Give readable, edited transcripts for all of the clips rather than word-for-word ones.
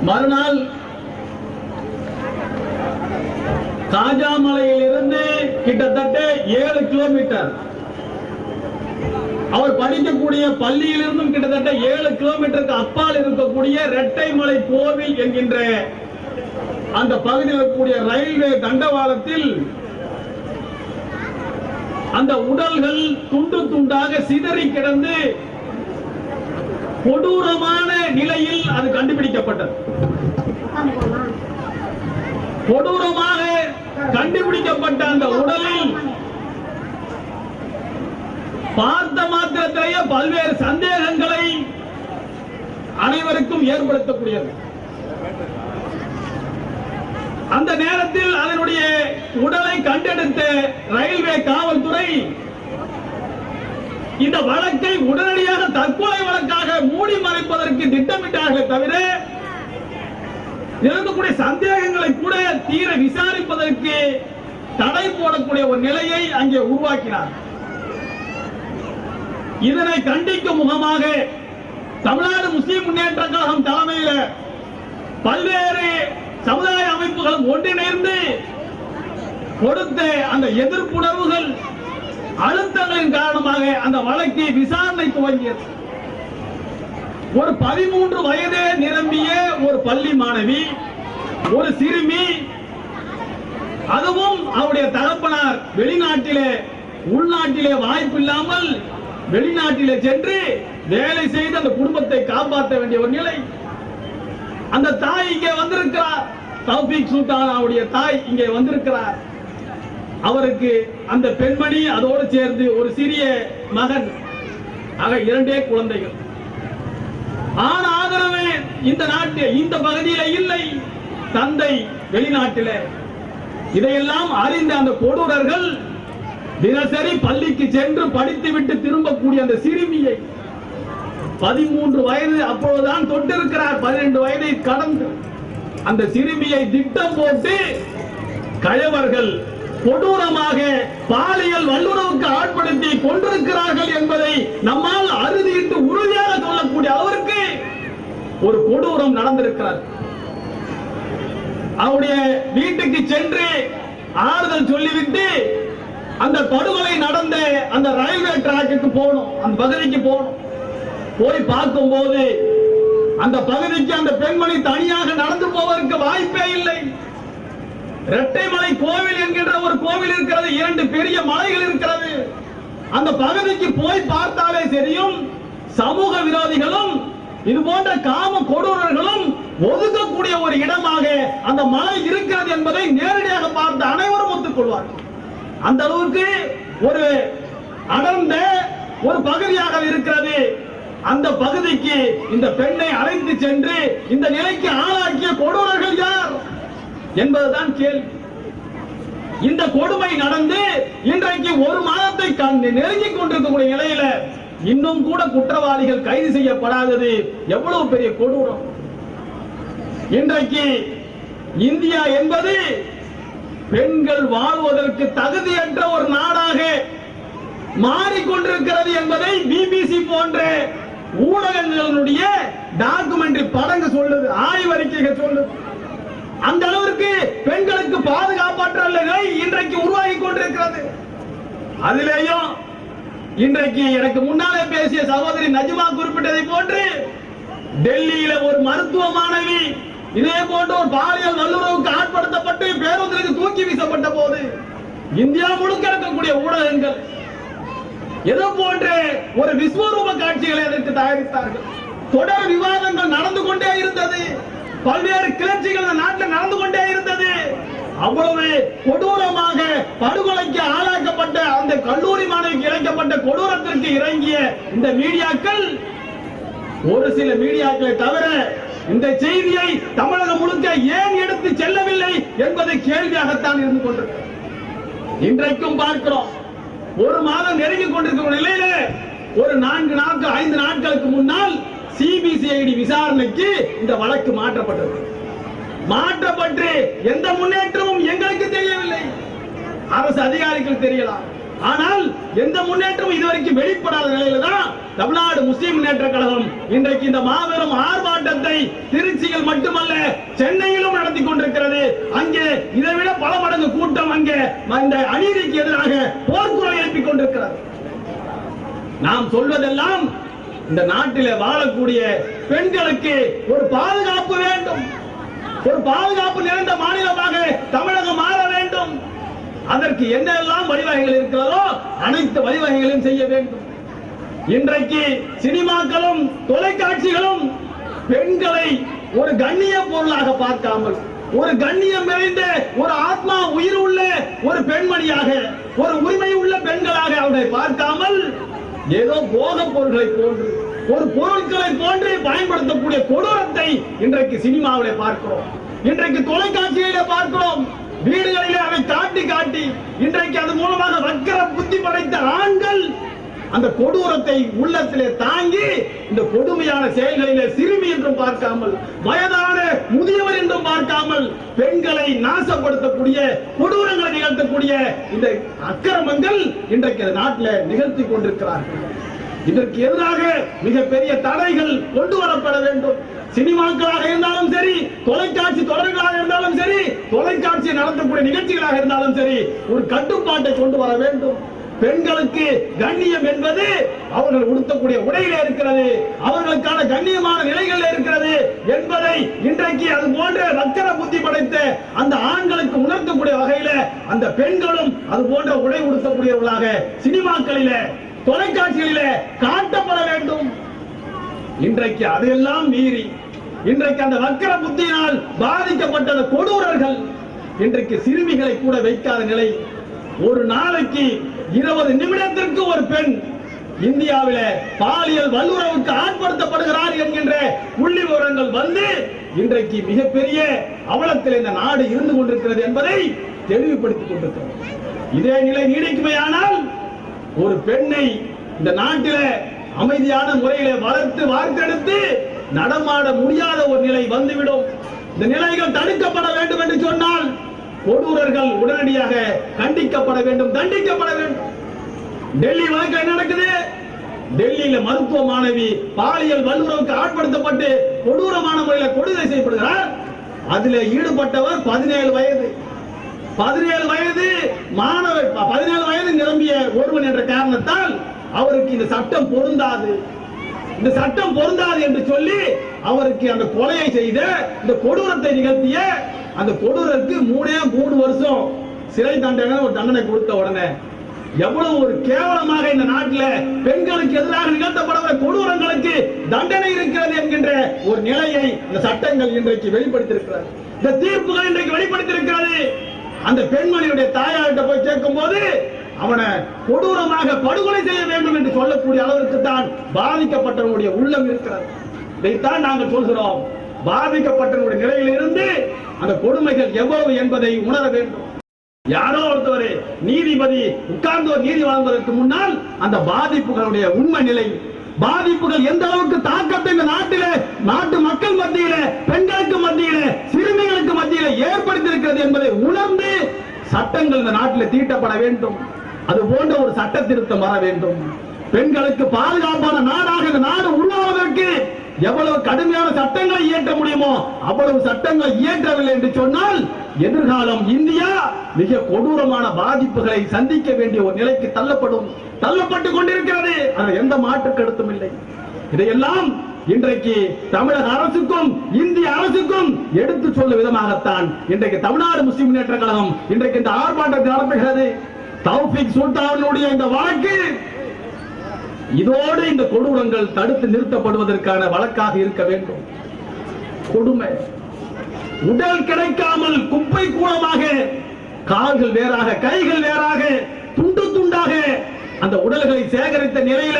மறுநாள் காஜாமலையிலிருந்து கிட்டத்தட்ட 7 கிலோமீட்டர், அவர் படிக்கக்கூடிய பள்ளியிலிருந்தும் கிட்டத்தட்ட 7 கிலோமீட்டருக்கு அப்பால் இருக்கக்கூடிய இரட்டைமலை கோவில் என்கின்ற அந்த பகுதியில் இருக்கக்கூடிய ரயில்வே தண்டவாளத்தில் அந்த உடல்கள் துண்டு துண்டாக சிதறி கிடந்து கொடூரமான நிலையில் அது கண்டுபிடிக்கப்பட்டது. கொடூரமாக கண்டுபிடிக்கப்பட்ட அந்த உடலில் பார்த்த மாத்திரத்திலேயே பல்வேறு சந்தேகங்களை அனைவருக்கும் ஏற்படுத்தக்கூடியது. அந்த நேரத்தில் அதனுடைய உடலை கண்டெடுத்த ரயில்வே காவல்துறை இந்த வழக்கை உடனடியாக தற்கொலை வழக்காக மூடி மறைப்பதற்கு திட்டமிட்டார்களே தவிர இருக்கக்கூடிய சந்தேகங்களை கூட தீர விசாரிப்பதற்கு தடை போடக்கூடிய ஒரு நிலையை அங்கே உருவாக்கினார். இதனை கண்டிக்கும் முகமாக தமிழ்நாடு முஸ்லிம் முன்னேற்ற கழகம் தலைமையில் பல்வேறு சமுதாய அமைப்புகளும் ஒன்றிணைந்து கொடுத்த அந்த எதிர்ப்புணர்வுகள் அழுத்தங்களின் காரணமாக அந்த வழக்கு விசாரணை துவங்கியது. ஒரு 13 வயதே நிரம்பிய ஒரு பள்ளி மாணவி, ஒரு சிறுமி, அதுவும் அவருடைய தகப்பனார் வெளிநாட்டிலே உள்நாட்டிலே வாய்ப்பு இல்லாமல் வெளிநாட்டிலே சென்று வேலை செய்து அந்த குடும்பத்தை காப்பாற்ற வேண்டிய ஒரு நிலை. அந்த தாய் இங்கே வந்திருக்கிறார், தௌஃபீக் சுல்தான் அவருடைய தாய் இங்கே வந்திருக்கிறார். அவருக்கு அந்த பெண்மணி அதோடு சேர்ந்து ஒரு சிறிய மகன், ஆக 2 குழந்தைகள். ஆதரவு இந்த நாட்டில் இந்த பகுதியில் இல்லை, தந்தை வெளிநாட்டில். இதையெல்லாம் அறிந்த அந்த கொடூரர்கள் தினசரி பள்ளிக்கு சென்று படித்துவிட்டு திரும்பக்கூடிய அந்த சிறுமியை 13 வயது அப்பொழுதுதான் தொட்டிருக்கிறார், 12 வயதை கடந்து அந்த சிறுமியை திட்டம் போட்டு கயவர்கள் கொடூரமாக பாலியல் வல்லுறவுக்கு ஆட்படுத்தி கொண்டிருக்கிறார்கள் என்பதை நம்மால் அறுதியிட்டு உறுதியாக சொல்லக்கூடிய அவருக்கு ஒரு கொடூரம் நடந்திருக்கிறார். அவருடைய வீட்டுக்கு சென்று ஆறுதல் சொல்லிவிட்டு அந்த படுகொலை நடந்த அந்த ரயில்வே டிராக்குக்கு போகணும், அந்த பகுதிக்கு போகணும். போய் பார்க்கும் போது அந்த பகுதிக்கு அந்த பெண்மணி தனியாக நடந்து போவதற்கு வாய்ப்பே இல்லை. இரட்டைமலை கோவில் என்கின்ற ஒரு கோவில் இருக்கிறது, 2 பெரிய மலைகள் இருக்கிறது. அந்த பகுதிக்கு போய் பார்த்தாலே தெரியும், சமூக விரோதிகளும் இது போன்ற காம கொடூரர்களும் ஒதுக்கக்கூடிய ஒரு இடமாக அந்த மலை இருக்கிறது என்பதை நேரடியாக பார்த்து அனைவரும் ஒத்துக்கொள்வார்கள். அந்த அளவுக்கு ஒரு அடர்ந்த ஒரு பகுதியாக இருக்கிறது. அந்த பகுதிக்கு இந்த பெண்ணை அழைத்து சென்று இந்த நிலைக்கு ஆளாக்கிய கொடூரர்கள் யார் என்பதுதான் கேள்வி. இந்த கொடுமை நடந்து இன்றைக்கு 1 மாதத்தை நெருங்கிக் கொண்டிருக்கக்கூடிய நிலையில இன்னும் கூட குற்றவாளிகள் கைது செய்யப்படாதது எவ்வளவு பெரிய கொடூரம். இன்றைக்கு இந்தியா என்பது பெண்கள் வாழ்வதற்கு தகுதியற்ற ஒரு நாடாக மாறிக்கொண்டிருக்கிறது என்பதை பிபிசி போன்ற ஊடகங்களுடைய டாக்குமெண்ட்ரி படங்கள் சொல்லுது, ஆய்வறிக்கைகள் சொல்லுது. அந்த அளவிற்கு பெண்களுக்கு பாதுகாப்பற்ற நிலை இன்றைக்கு உருவாகி கொண்டிருக்கிறது. அதிலேயும் இன்றைக்கு எனக்கு முன்னாலே பேசிய சகோதரி நஜ்மா குறிப்பிட்டதை போன்று டெல்லியில ஒரு மருத்துவ மாணவி இதே போன்ற ஒரு பாலியல் வல்லுறவுக்கு ஆட்படுத்தப்பட்டு பேருந்திற்கு தூக்கி வீசப்பட்ட போது இந்தியா முழுக்க இருக்கக்கூடிய ஊடகங்கள் ஏதோ போன்ற ஒரு விஸ்வரூப காட்சிகளை அதற்கு தயாரித்தார்கள். தொடர் விவாதங்கள் நடந்து கொண்டே இருந்தது, பல்வேறு கிளர்ச்சிகள் நாட்டில் நடந்து கொண்டே இருந்தது. அவ்வளவு கொடூரமாக படுகொலைக்கு ஆளாக்கப்பட்ட அந்த கல்லூரி மாணவிக்கு இழைக்கப்பட்ட கொடூரத்திற்கு இறங்கிய இந்த மீடியாக்கள், ஒரு சில மீடியாக்களை தவிர இந்த செய்தியை தமிழகம் முழுக்க ஏன் எடுத்து செல்லவில்லை என்பது கேள்வியாகத்தான் இருந்து கொண்டிருக்கிறது. இன்றைக்கும் பார்க்கிறோம், 1 மாதம் நெருங்கிக் கொண்டிருக்கிற நிலையில ஒரு 4 நாட்கள் 5 நாட்களுக்கு முன்னால் சிபிசிஐடி விசாரணைக்கு இந்த வழக்கு மாற்றப்பட்டது. மாற்றப்பட்டு எந்த முன்னேற்றமும் எங்களுக்கு தெரியவில்லை. அரசு அதிகாரிகள் தெரியலாம், ஆனால் எந்த முன்னேற்றமும் இதுவரைக்கும் வெளிப்படாத நிலையில தான் தமிழ்நாடு முஸ்லிம் முன்னேற்ற கழகம் இன்றைக்கு இந்த மாபெரும் ஆர்ப்பாட்டத்தை திருச்சியில் மட்டுமல்ல சென்னையிலும் நடத்தி கொண்டிருக்கிறது. அங்கே இதைவிட பல மடங்கு கூட்டம் அங்கே இந்த அநீதிக்கு எதிராக போர்க்குரல் எழுப்பிக் கொண்டிருக்கிறது. நாம் சொல்வதெல்லாம் இந்த நாட்டிலே வாழக்கூடிய பெண்களுக்கு ஒரு பாதுகாப்பு வேண்டும், ஒரு பாதுகாப்பு நிறைந்த மாநிலமாக தமிழகம் மாற வேண்டும். அதற்கு என்னெல்லாம் வழிவகைகள் இருக்கிறதோ அனைத்து வழிவகைகளையும் செய்ய வேண்டும். இன்றைக்கு சினிமாக்களும் தொலைக்காட்சிகளும் பெண்களை ஒரு கண்ணிய பொருளாக பார்க்காமல் ஒரு கண்ணியம் நிறைந்த ஒரு ஆத்மா உயிர் உள்ள ஒரு பெண்மணியாக ஒரு உரிமை உள்ள பெண்களாக அவரை பார்க்காமல் ஏதோ போக பொருட்களை போன்று ஒரு பொருட்களை போன்று பயன்படுத்தக்கூடிய கொடூரத்தை இன்றைக்கு சினிமாவிலே பார்க்கிறோம், இன்றைக்கு தொலைக்காட்சியிலே பார்க்கிறோம். வீடுகளிலே அதை காட்டி காட்டி இன்றைக்கு அது மூலமாக வக்கர புத்தி படைத்த ஆண்கள் அந்த கொடூரத்தை உள்ளத்திலே தாங்கி இந்த கொடுமையான செயல்களிலே சிறுமி என்றும் பார்க்காமல் வயதான முதியவர் என்றும் பார்க்காமல் பெண்களை நாசப்படுத்தக்கூடிய கொடூரங்களை நிகழ்த்தக்கூடிய இந்த அக்கிரமங்கள் இன்றைக்கு நாட்டில் நிகழ்த்தி கொண்டிருக்கிறார்கள். இதற்கு எதிராக மிகப்பெரிய தடைகள் கொண்டு வரப்பட வேண்டும். சினிமாக்களாக இருந்தாலும் சரி, தொலைக்காட்சி தொடர்களாக இருந்தாலும் சரி, தொலைக்காட்சி நடத்தக்கூடிய நிகழ்ச்சிகளாக இருந்தாலும் சரி, ஒரு கட்டுப்பாட்டை கொண்டு வர வேண்டும். பெண்களுக்கு கண்ணியம் என்பது அவர்கள் உடுத்தக்கூடிய உடையில இருக்கிறது, அவர்களுக்கான கண்ணியமான நிலைகள் இருக்கிறது என்பதை இன்றைக்கு அது போன்ற வக்கர புத்தி படைத்த அந்த ஆண்களுக்கு உணர்த்தக்கூடிய வகையில அந்த பெண்களும் அது போன்ற உடை உடுத்தக்கூடியவர்களாக சினிமாக்களில தொலைக்காட்சிகளிலே காட்டப்பட வேண்டும். இன்றைக்கு அதையெல்லாம் மீறி இன்றைக்கு அந்த வக்கர புத்தியினால் பாதிக்கப்பட்ட கொடூரர்கள் இன்றைக்கு சிறுமிகளை கூட வைக்காத நிலை. ஒரு நாளைக்கு 20 நிமிடத்திற்கு ஒரு பெண் இந்தியாவில பாலியல் வல்லுறவுக்கு ஆட்படுத்தப்படுகிறார் என்கின்ற புள்ளி விவரங்கள் வந்து இன்றைக்கு மிகப்பெரிய அவலத்தில் இந்த நாடு இருந்து கொண்டிருக்கிறது என்பதை தெளிவுபடுத்திக் கொண்டிருக்கிறது. இதே நிலை நீடிக்குமையானால் ஒரு பெண்ணை இந்த நாட்டில அமைதியான முறையில வளர்த்து வார்த்தெடுத்து நடமாட முடியாத ஒரு நிலை வந்துவிடும். இந்த நிலைகள் தடுக்கப்பட வேண்டும் என்று சொன்னால் கொடூரர்கள் உடனடியாக கண்டிக்கப்பட வேண்டும், தண்டிக்கப்பட வேண்டும். டெல்லி வழக்கு என்ன நடக்குது? டெல்லியில மருத்துவ மாணவி பாலியல் வல்லுறவுக்கு ஆட்படுத்தப்பட்டு கொடூரமான முறையில் கொடுமை செய்யப்படுகிறார். அதில் ஈடுபட்டவர் 17 வயது. 17 வயது மாணவர், 17 வயது நிரம்பிய ஒருவன் என்ற காரணத்தால் அவருக்கு இந்த சட்டம் பொருந்தாது, இந்த சட்டம் பொருந்தாது என்று சொல்லி அவருக்கு அந்த கொலையை செய்த இந்த கொடூரத்தை நிகழ்த்திய அந்த கொடூரருக்கு 3 வருஷம் சிறை தண்டனை ஒரு தண்டனை கொடுத்த உடனே எவ்வளவு ஒரு கேவலமாக இந்த நாட்டில் பெண்களுக்கு எதிராக நிகழ்த்தப்படுகிற கொடூரங்களுக்கு தண்டனை இருக்கிறது என்கின்ற ஒரு நிலையை இந்த சட்டங்கள் இன்றைக்கு வெளிப்படுத்தியிருக்கிறது. இந்த தீர்ப்புகள் இன்றைக்கு வெளிப்படுத்தியிருக்கிறது. அந்த பெண்மணியுடைய தாயார்கிட்ட போய் கேட்கும் போது அவனை கொடூரமாக படுகொலை செய்ய வேண்டும் என்று சொல்லக்கூடிய அளவிற்கு தான் பாதிக்கப்பட்டவனுடைய உள்ளம் இருக்கிறது. இதைத்தான் நாங்கள் சொல்கிறோம். பாதிக்கப்பட்டவனுடைய நிலையில் இருந்து அந்த கொடுமைகள் எவ்வளவு என்பதை உணர வேண்டும். யாரோ ஒருத்தவர் நீதிபதி உட்கார்ந்து ஒரு நீதி வழங்குவதற்கு முன்னால் அந்த பாதிப்புகளுடைய உண்மை நிலை, பாதிப்புகள் எந்த அளவுக்கு தாக்கத்தை இந்த நாட்டிலே நாட்டு மக்கள் மத்தியில, பெண்களுக்கு மத்தியில, சிறுமிகளுக்கு மத்தியில ஏற்படுத்தி இருக்கிறது என்பதை உணர்ந்து சட்டங்கள் இந்த நாட்டில் தீட்டப்பட வேண்டும். அது போன்ற ஒரு சட்ட திருத்தம் வர வேண்டும். பெண்களுக்கு பாதுகாப்பான நாடாக இந்த நாடு உருவாவதற்கு எவ்வளவு கடுமையான சட்டங்களை இயற்ற முடியுமோ அவ்வளவு சட்டங்களை இயற்றவில்லை என்று சொன்னால் எதிர்காலம் இந்தியா மிக கொடூரமான பாதிப்புகளை சந்திக்க வேண்டிய ஒரு நிலைக்கு தள்ளப்பட்டுக் கொண்டிருக்கிறது. அதில் எந்த மாற்று கருத்தும் இல்லை. இதையெல்லாம் இன்றைக்கு தமிழக அரசுக்கும் இந்திய அரசுக்கும் எடுத்து சொல்லும் விதமாகத்தான் இன்றைக்கு தமிழ்நாடு முஸ்லிம் முன்னேற்ற கழகம் இன்றைக்கு இந்த ஆர்ப்பாட்டத்தை நடத்துகிறது. தௌஃபீக் சுல்தானுடைய இந்த வழக்கு இதோடு இந்த கொடூரங்கள் தடுத்து நிறுத்தப்படுவதற்கான வழக்காக இருக்க வேண்டும். கொடுமை, உடல் கிடைக்காமல் குப்பை கூலமாக கால்கள் வேறாக கைகள் வேறாக துண்டு துண்டாக அந்த உடல்களை சேகரித்த நிலையில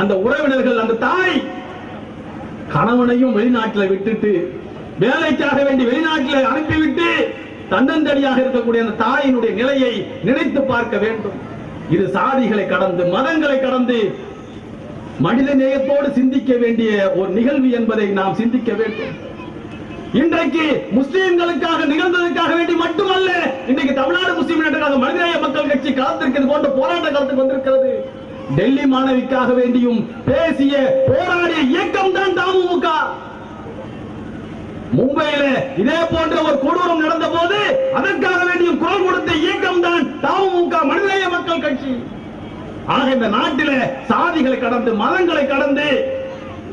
அந்த உறவினர்கள், அந்த தாய் கணவனையும் வெளிநாட்டில் விட்டுட்டு வேலைக்காக வேண்டி வெளிநாட்டில் அனுப்பிவிட்டு தன்னந்தனியாக இருக்கக்கூடிய அந்த தாயினுடைய நிலையை நினைத்து பார்க்க வேண்டும். இது சாதிகளை கடந்து மதங்களை கடந்து மனித நேயத்தோடு சிந்திக்க வேண்டிய ஒரு நிகழ்வு என்பதை நாம் சிந்திக்க வேண்டும். இன்றைக்கு முஸ்லிம்களுக்காக நிகழ்ந்ததற்காக வேண்டி மட்டுமல்ல, இன்றைக்கு தமிழ்நாடு முஸ்லிம் முன்னேற்ற மனிதநேய மக்கள் கட்சி காலத்திற்கு போன்ற போராட்ட காலத்துக்கு வந்திருக்கிறது. டெல்லி மாணவிக்காக வேண்டியும் பேசிய போராடிய இயக்கம் தான் தமுமுக. மும்பையில இதே போன்ற ஒரு கொடூரம் நடந்த போது அதற்காக வேண்டியும் குரல் கொடுத்த இயக்கம் தான் தமுமுக மனிதநேய மக்கள் கட்சி. ஆக இந்த நாட்டில சாதிகளை கடந்து மதங்களை கடந்து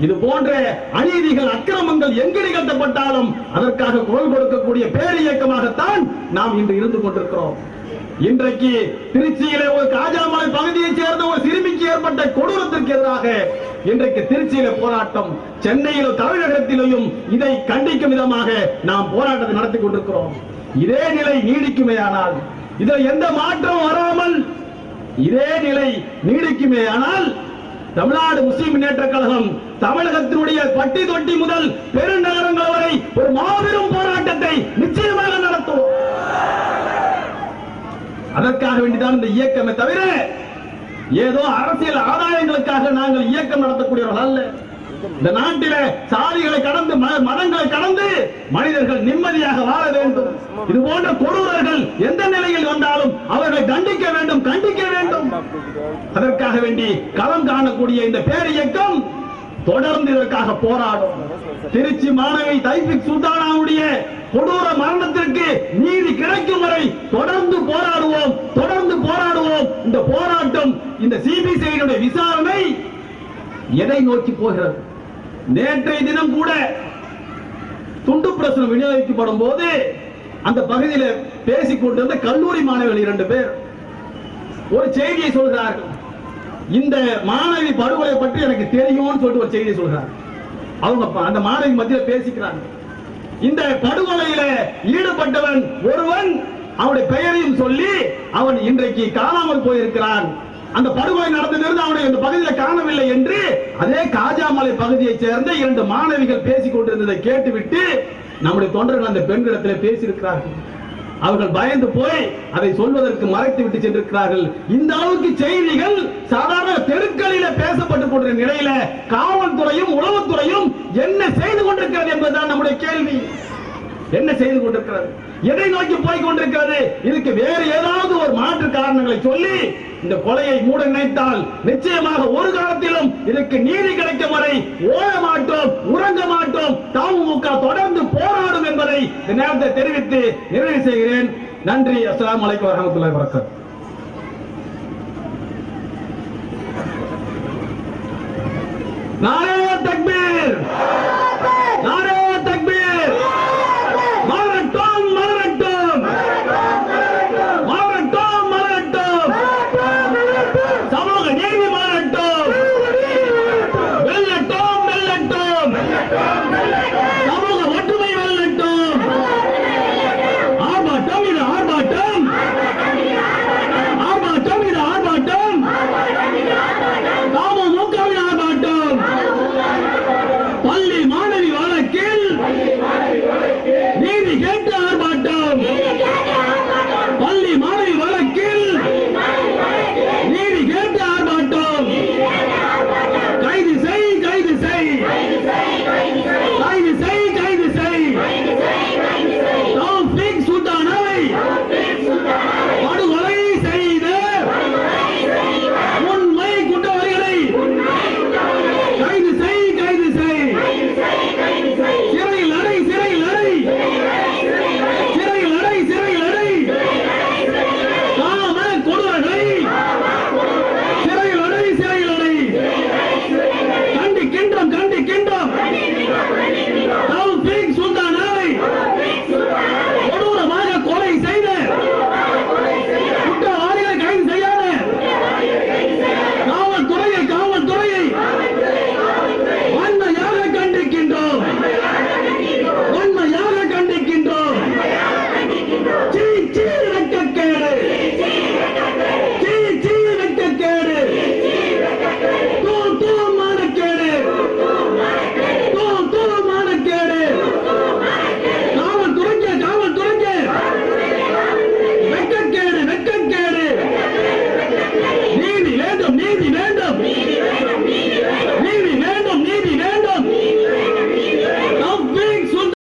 இது போன்ற அநீதிகள் அக்கிரமங்கள் எங்கு நிகழ்த்தப்பட்டாலும் அதற்காக குரல் கொடுக்கக்கூடிய பேர் இயக்கமாகத்தான் நாம் இன்று இருந்து கொண்டிருக்கிறோம். இன்றைக்கு திருச்சியிலே ஒரு காஜாமலை பகுதியைச் சேர்ந்த ஒரு சிறுமிக்கு ஏற்பட்ட கொடூரத்திற்கு எதிராக இன்றைக்கு திருச்சியில போராட்டம், சென்னையிலும் தமிழகத்திலும் இதை கண்டிக்கும் விதமாக நாம் போராட்டத்தை நடத்தி கொண்டிருக்கிறோம். இதே நிலை நீடிக்குமேயானால், இதில் எந்த மாற்றம் வராமல் இதே நிலை நீடிக்குமேயானால் தமிழ்நாடு முஸ்லிம் முன்னேற்ற கழகம் தமிழகத்தினுடைய பட்டி தொட்டி முதல் பெருநகரங்கள் வரை ஒரு மாபெரும் போராட்டத்தை நிச்சயமாக நடத்துவோம். அதற்காக வேண்டிதான் இந்த இயக்கமே தவிர ஏதோ அரசியல் ஆதாயங்களுக்காக நாங்கள் இயக்கம் நடத்தக்கூடியவர்கள் அல்ல. இந்த நாட்டில சாதிகளை கடந்து மதங்களை கடந்து மனிதர்கள் நிம்மதியாக வாழ வேண்டும். இது போன்ற கொடூரர்கள் எந்த நிலையில் வந்தாலும் அவர்களை தண்டிக்க வேண்டும், கண்டிக்க வேண்டும். அதற்காக வேண்டி களம் காணக்கூடிய இந்த பேர் இயக்கம் தொடர்ந்து இதற்காக போராடும். திருச்சி மாணவி தைபிக் சுல்தானாவுடைய கொடூர மரணத்திற்கு நீதி கிடைக்கும் வரை தொடர்ந்து போராடுவோம், தொடர்ந்து போராடுவோம். இந்த போராட்டம், இந்த சிபிசிஐடி விசாரணை எதை நோக்கி போகிறது? நேற்றைய தினம் கூட துண்டு பிரசுரம் விநியோகிக்கப்படும் போது அந்த பகுதியில் பேசிக் கொண்டிருந்த கல்லூரி மாணவர்கள் 2 பேர் ஒரு செய்தியை சொல்கிறார்கள். இந்த மாணவி படுகொலை பற்றி எனக்கு தெரியும்னு சொல்லிட்டு ஒரு செய்தியை சொல்கிறார். அவங்க அந்த மாணவி மத்தியில் பேசிக்கிறாங்க. இந்த படுகொலையில ஈடுபட்டவன் ஒருவன், அவனுடைய பெயரையும் சொல்லி அவன் இன்றைக்கு காணாமல் போயிருக்கிறான். அந்த படுகொலை நடந்ததிலிருந்து அவனை இந்த பகுதியில் காணவில்லை என்று அதே காஜாமலை பகுதியைச் சேர்ந்த 2 மாணவிகள் பேசிக் கொண்டிருந்ததை கேட்டுவிட்டு நம்முடைய தொண்டர்கள் அந்த பெண்களிடத்தில் பேசியிருக்கிறார்கள். அவர்கள் பயந்து போய் அதை சொல்வதற்கு மறைத்து விட்டு சென்றிருக்கிறார்கள். இந்த அளவுக்கு செய்திகள் சாதாரண தெருக்களில பேசப்பட்டுக் கொண்ட நிலையில காவல்துறையும் உளவுத்துறையும் என்ன செய்து கொண்டிருக்கிறது என்பதுதான் நம்முடைய கேள்வி. என்ன செய்து கொண்டிருக்கிறது? எதை நோக்கி போய் கொண்டிருக்கிறது? இதுக்கு வேறு ஏதாவது ஒரு மாற்று காரணங்களை சொல்லி இந்த கொலையை மூட நினைத்தால் நிச்சயமாக ஒரு காலத்திலும் இதற்கு நீதி கிடைக்கும் வரை ஓய மாட்டோம், உறங்க மாட்டோம். தமுமுக தொடர்ந்து போராடும் என்பதை இந்த நேரத்தை தெரிவித்து நிறைவு செய்கிறேன். நன்றி. அஸ்ஸலாமு அலைக்கும் வரஹ்மத்துல்லாஹி வபரகாத்துஹு. நாரே தக்பீர்.